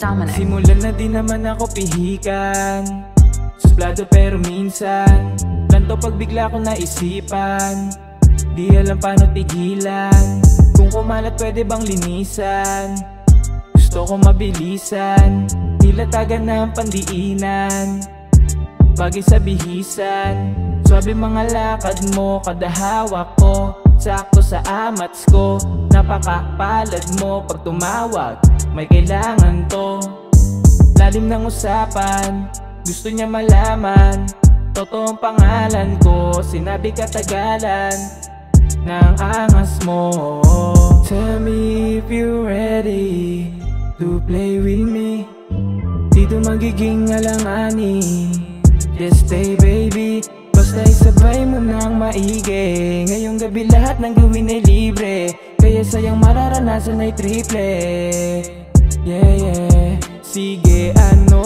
Dominic. Simulan na din naman ako pihikan, suplado pero minsan lanto pag bigla ko naisipan. Di alam paano tigilan, kung kumalat pwede bang linisan. Gusto ko mabilisan, nilatagan na ang pandiinan. Bagay sa bihisan, swabe mga lakad mo, kada hawak ko sakto sa amats ko. Napakapalad mo pag tumawag, may kailangan to. Lalim ng usapan, gusto niya malaman totoong pangalan ko. Sinabi katagalan ng angas mo. Tell me if you're ready to play with me. Dito magiging alanganin, just stay baby. Basta isabay mo nang maigi. Ngayong gabi lahat ng gawin ay libre, kaya sayang mararanasan ay triple. Yeah, yeah. Sige ano,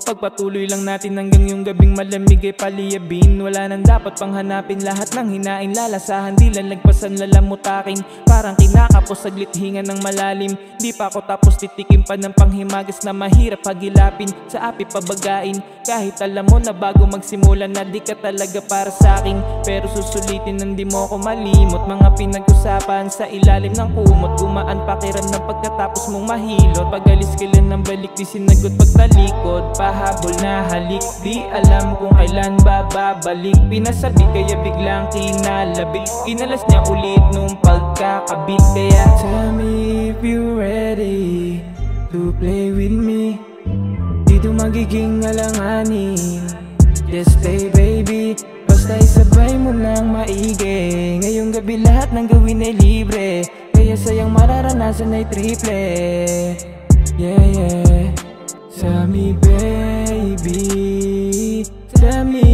pagpatuloy lang natin hanggang yung gabing malamig ay paliyabin. Wala nang dapat pang hanapin, lahat ng hinain lalasahan. Di lang lagpasan lalamutakin, parang kinakapos saglit hinga ng malalim. Di pa ako tapos titikim pa ng panghimagas na mahirap hagilapin. Sa api pabagain, kahit alam mo na bago magsimula na di ka talaga para sa'kin. Pero susulitin nang di mo ko malimot, mga pinag-usapan sa ilalim ng kumot. Gumaan pakiram ng pagkatapos mong mahilot. Pag-alis kailan ng balik di sinagot pagtalikod. Pahabol na halik, di alam kung kailan babalik. Pinasabi kaya biglang kinalabig, inalas niya ulit nung pagkakabit. Kaya tell me if you're ready to play with me. Dito magiging alanganin, just stay baby. Basta isabay mo nang maigi. Ngayong gabi lahat ng gawin ay libre, kaya sayang mararanasan ay triple. Yeah, yeah. Tell me baby, tell me